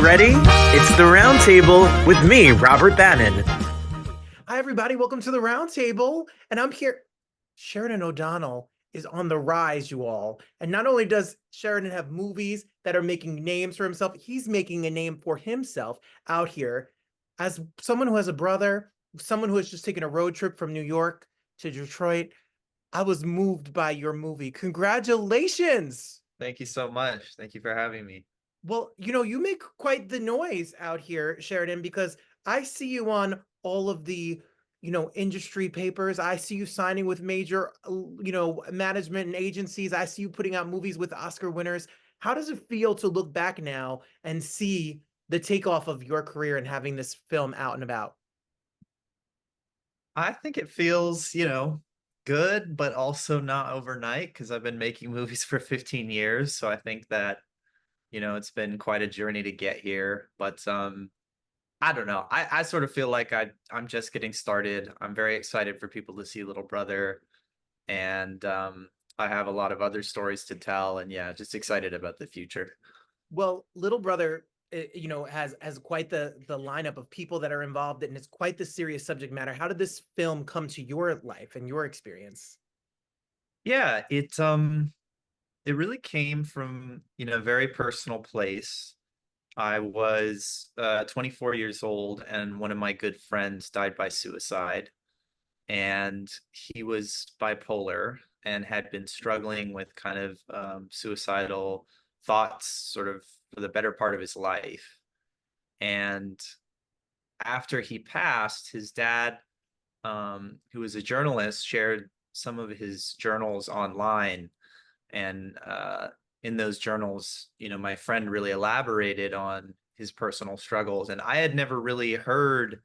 ready? It's the Roundtable with me, Robert Bannon. Hi, everybody. Welcome to the Roundtable. And I'm here. Sheridan O'Donnell is on the rise, you all. And not only does Sheridan have movies that are making names for himself, he's making a name for himself out here as someone who has a brother, someone who has just taken a road trip from New York to Detroit. I was moved by your movie. Congratulations. Thank you so much. Thank you for having me. Well, you make quite the noise out here, Sheridan, because I see you on all of the, industry papers. I see you signing with major, management and agencies. I see you putting out movies with Oscar winners. How does it feel to look back now and see the takeoff of your career and having this film out and about? I think it feels, good, but also not overnight because I've been making movies for 15 years. So I think that, it's been quite a journey to get here. But I don't know. I sort of feel like I'm just getting started. I'm very excited for people to see Little Brother. And I have a lot of other stories to tell. And yeah, just excited about the future. Well, Little Brother, has quite the lineup of people that are involved, and it's quite the serious subject matter. How did this film come to your life and your experience? Yeah, it really came from, a very personal place. I was 24 years old, and one of my good friends died by suicide. And he was bipolar and had been struggling with kind of suicidal thoughts sort of for the better part of his life. And after he passed, his dad, who was a journalist, shared some of his journals online. And in those journals, my friend really elaborated on his personal struggles. And I had never really heard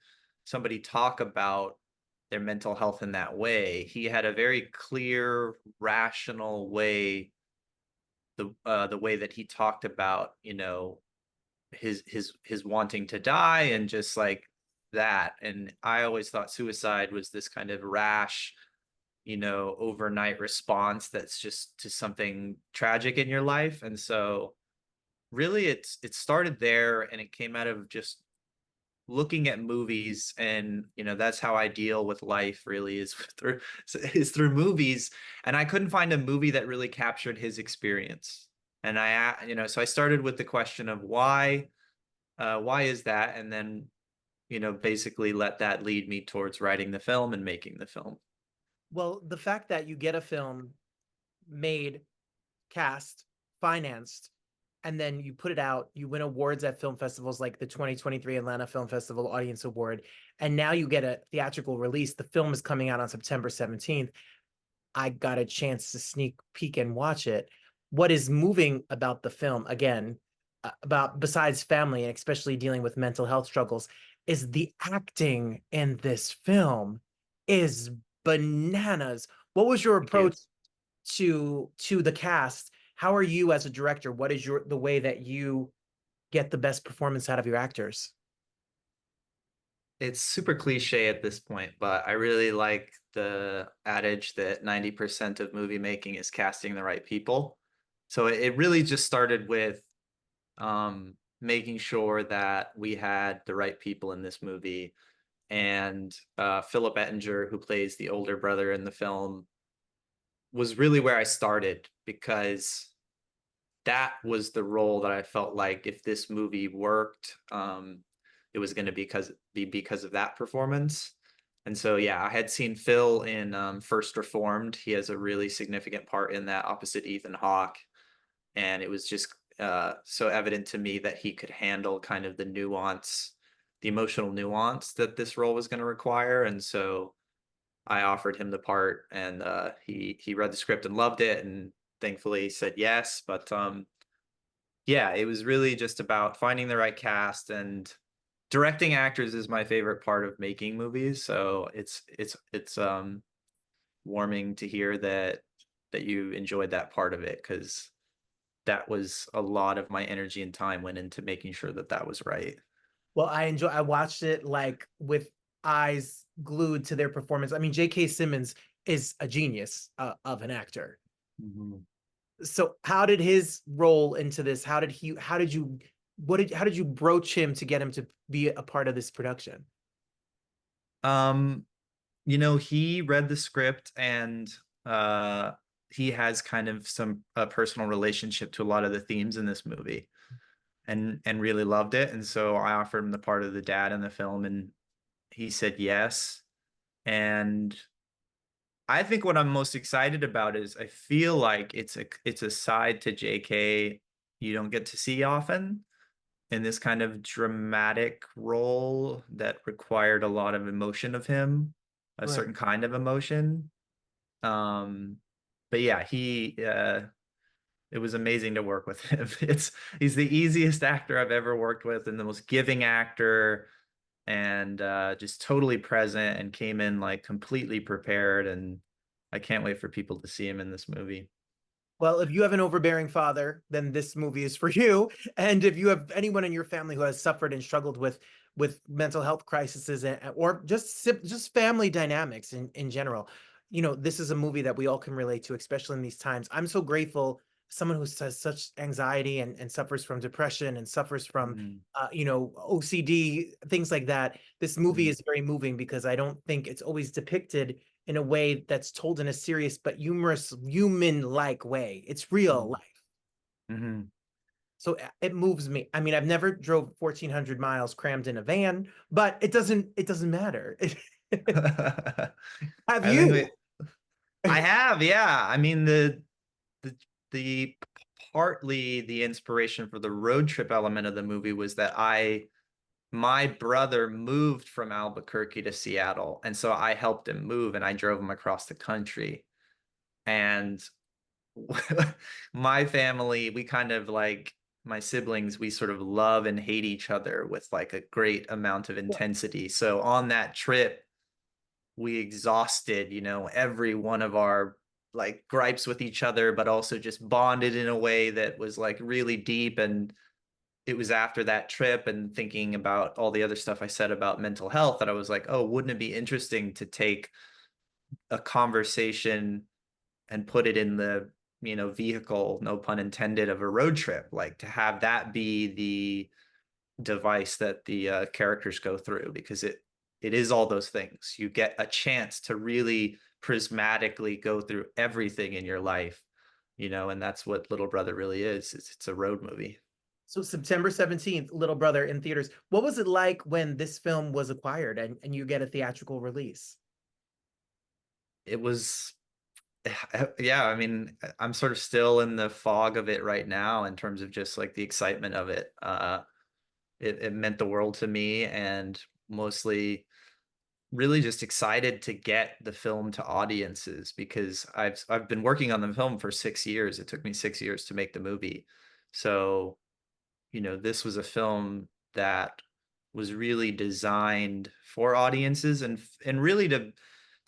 somebody talk about their mental health in that way. He had a very clear, rational way, the way that he talked about, his wanting to die and just like that. And I always thought suicide was this kind of rash, overnight response that's just to something tragic in your life. And so really it started there, and it came out of just looking at movies. And that's how I deal with life, really, is through movies. And I couldn't find a movie that really captured his experience. And so I started with the question of why is that, and then basically let that lead me towards writing the film and making the film. Well, the fact that you get a film made, cast, financed, and then you put it out, you win awards at film festivals like the 2023 Atlanta Film Festival Audience Award, and now you get a theatrical release. The film is coming out on September 17th. I got a chance to sneak peek and watch it. What is moving about the film, again, about besides family and especially dealing with mental health struggles, is the acting in this film is bananas. What was your Thank you. approach to the cast? How are you as a director? What is the way that you get the best performance out of your actors? It's super cliche at this point, but I really like the adage that 90% of movie making is casting the right people. So it really just started with making sure that we had the right people in this movie. And Philip Ettinger, who plays the older brother in the film, was really where I started, because that was the role that I felt like if this movie worked, it was going to be because of that performance. And so, yeah, I had seen Phil in First Reformed. He has a really significant part in that opposite Ethan Hawke. And it was just so evident to me that he could handle kind of the emotional nuance that this role was going to require. And so I offered him the part, and he read the script and loved it, and thankfully said yes. But yeah, it was really just about finding the right cast, and directing actors is my favorite part of making movies. So it's warming to hear that you enjoyed that part of it, because that was a lot of my energy and time went into making sure that that was right. Well, I watched it like with eyes glued to their performance. I mean, JK Simmons is a genius of an actor. Mhm. So how did his role into this? How did you how did you broach him to get him to be a part of this production? Um, he read the script, and uh he has kind of some personal relationship to a lot of the themes in this movie, and really loved it. And so I offered him the part of the dad in the film, and he said yes. And I think what I'm most excited about is I feel like it's a side to JK you don't get to see often, in this kind of dramatic role that required a lot of emotion of him, a Right. certain kind of emotion. Um, but yeah, it was amazing to work with him. He's the easiest actor I've ever worked with, and the most giving actor, and just totally present, and came in like completely prepared. And I can't wait for people to see him in this movie. Well, if you have an overbearing father, then this movie is for you. And if you have anyone in your family who has suffered and struggled with mental health crises, or just family dynamics in general, this is a movie that we all can relate to, especially in these times. I'm so grateful. Someone who has such anxiety and suffers from depression and suffers from, Mhm. OCD, things like that. This movie Mhm. is very moving because I don't think it's always depicted in a way that's told in a serious but humorous, human-like way. It's real Mhm. life. Mhm. So it moves me. I mean, I've never drove 1,400 miles crammed in a van, but it doesn't matter. Have I think we, you? I have, yeah. I mean, the the partly the inspiration for the road trip element of the movie was that my brother moved from Albuquerque to Seattle, and so I helped him move, and I drove him across the country. And my family, we kind of like, my siblings, we sort of love and hate each other with like a great amount of intensity. So on that trip, we exhausted, every one of our like gripes with each other, but also just bonded in a way that was like really deep. And it was after that trip and thinking about all the other stuff I said about mental health that I was like, oh, wouldn't it be interesting to take a conversation and put it in the, vehicle, no pun intended, of a road trip, like to have that be the device that the characters go through, because it is all those things. You get a chance to really prismatically go through everything in your life, and that's what Little Brother really is. It's a road movie. So September 17th, Little Brother in theaters. What was it like when this film was acquired and you get a theatrical release? It was, yeah, I mean, I'm sort of still in the fog of it right now in terms of just like the excitement of it. It meant the world to me, and mostly really just excited to get the film to audiences, because I've been working on the film for 6 years. It took me 6 years to make the movie. So, this was a film that was really designed for audiences, and really to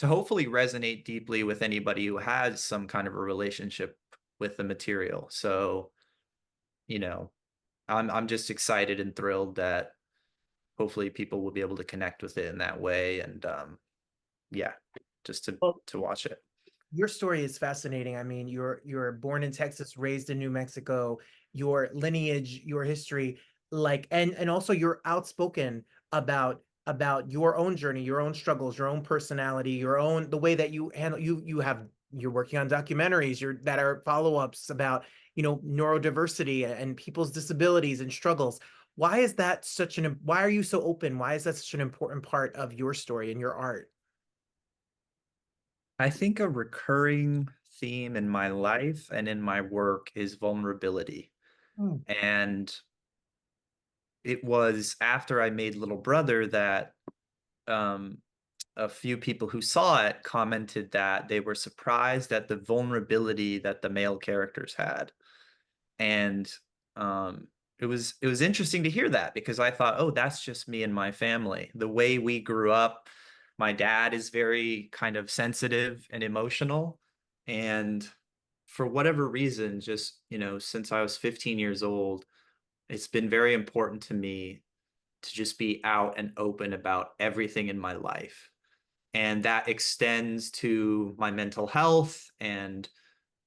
hopefully resonate deeply with anybody who has some kind of a relationship with the material. So, you know, I'm just excited and thrilled that hopefully people will be able to connect with it in that way. And yeah, just to Well, watch it. your story is fascinating. I mean, you're born in Texas, raised in New Mexico, your lineage, your history, like, and also you're outspoken about your own journey, your own struggles, your own personality, your own the way that you handle you're working on documentaries that are follow-ups about, neurodiversity and people's disabilities and struggles. Why are you so open? Why is that such an important part of your story and your art? I think a recurring theme in my life and in my work is vulnerability. Hmm. And it was after I made Little Brother that um, a few people who saw it commented that they were surprised at the vulnerability that the male characters had. And it was interesting to hear that, because I thought, oh, that's just me and my family. The way we grew up, my dad is very kind of sensitive and emotional. And for whatever reason, just, since I was 15 years old, it's been very important to me to just be out and open about everything in my life. And that extends to my mental health and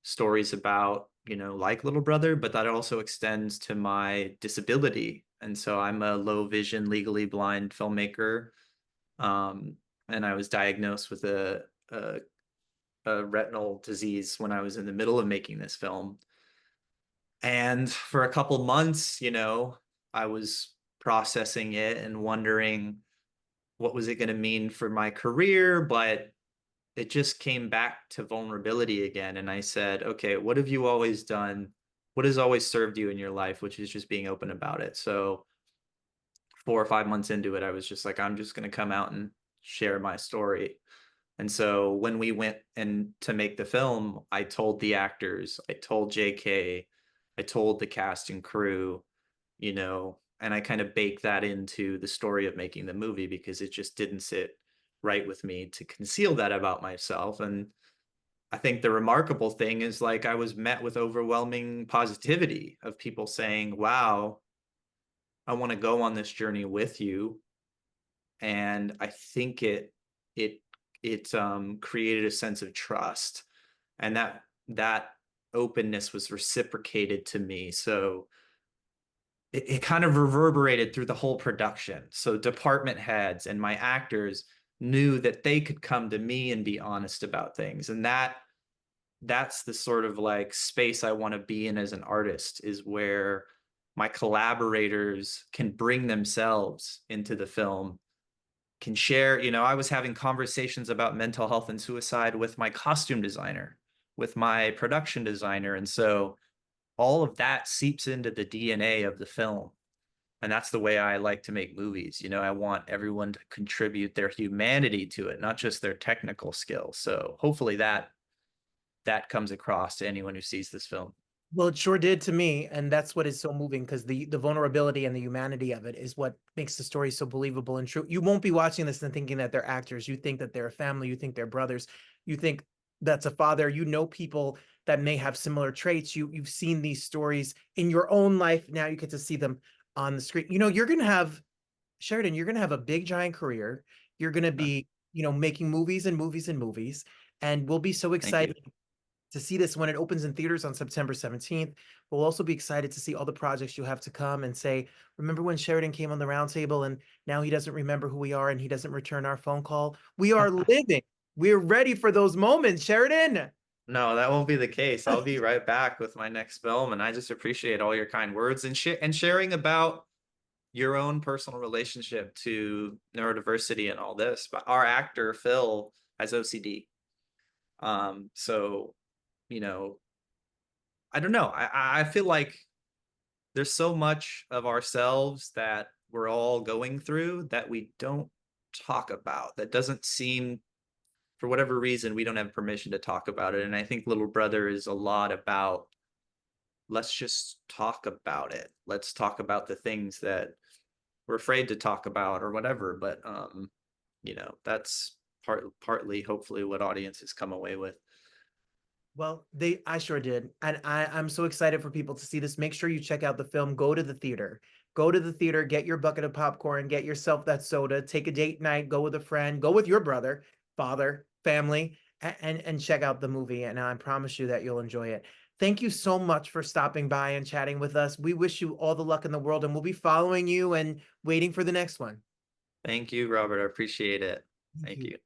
stories about like Little Brother, but that also extends to my disability. And so I'm a low vision, legally blind filmmaker. And I was diagnosed with a retinal disease when I was in the middle of making this film. And for a couple months, I was processing it and wondering what was it going to mean for my career, but it just came back to vulnerability again. And I said, okay, what have you always done? What has always served you in your life, which is just being open about it. So 4 or 5 months into it, I was just like, I'm just going to come out and share my story. And so when we went to make the film, I told the actors, I told JK, I told the cast and crew, and I kind of baked that into the story of making the movie because it just didn't sit right with me to conceal that about myself. And I think the remarkable thing is, like, I was met with overwhelming positivity of people saying, wow, I want to go on this journey with you. And I think it created a sense of trust, and that openness was reciprocated to me. So it kind of reverberated through the whole production. So department heads and my actors knew that they could come to me and be honest about things. And that's the sort of like space I want to be in as an artist, is where my collaborators can bring themselves into the film, can share. I was having conversations about mental health and suicide with my costume designer, with my production designer. And so all of that seeps into the DNA of the film. And that's the way I like to make movies. I want everyone to contribute their humanity to it, not just their technical skills. So hopefully that comes across to anyone who sees this film. Well, it sure did to me, and that's what is so moving, because the vulnerability and the humanity of it is what makes the story so believable and true. You won't be watching this and thinking that they're actors. You think that they're a family. You think they're brothers. You think that's a father. People that may have similar traits. You've seen these stories in your own life. Now you get to see them on the screen. You're gonna have, Sheridan, you're gonna have a big giant career. You're gonna be, making movies and movies and movies, and we'll be so excited to see this when it opens in theaters on September 17th. We'll also be excited to see all the projects you have to come, and say, remember when Sheridan came on the Roundtable and now he doesn't remember who we are and he doesn't return our phone call? We are living. We're ready for those moments, Sheridan. No, that won't be the case. I'll be right back with my next film. And I just appreciate all your kind words and sharing about your own personal relationship to neurodiversity and all this. But our actor, Phil, has OCD. So, I don't know. I feel like there's so much of ourselves that we're all going through that we don't talk about, that doesn't seem, for whatever reason, we don't have permission to talk about it. And I think Little Brother is a lot about, let's just talk about it. Let's talk about the things that we're afraid to talk about or whatever. But, that's partly hopefully what audiences come away with. Well, I sure did. And I'm so excited for people to see this. Make sure you check out the film. Go to the theater. Go to the theater, get your bucket of popcorn, get yourself that soda, take a date night, go with a friend, go with your brother, father, family, and check out the movie. And I promise you that you'll enjoy it. Thank you so much for stopping by and chatting with us. We wish you all the luck in the world, and we'll be following you and waiting for the next one. Thank you, Robert. I appreciate it. Thank you.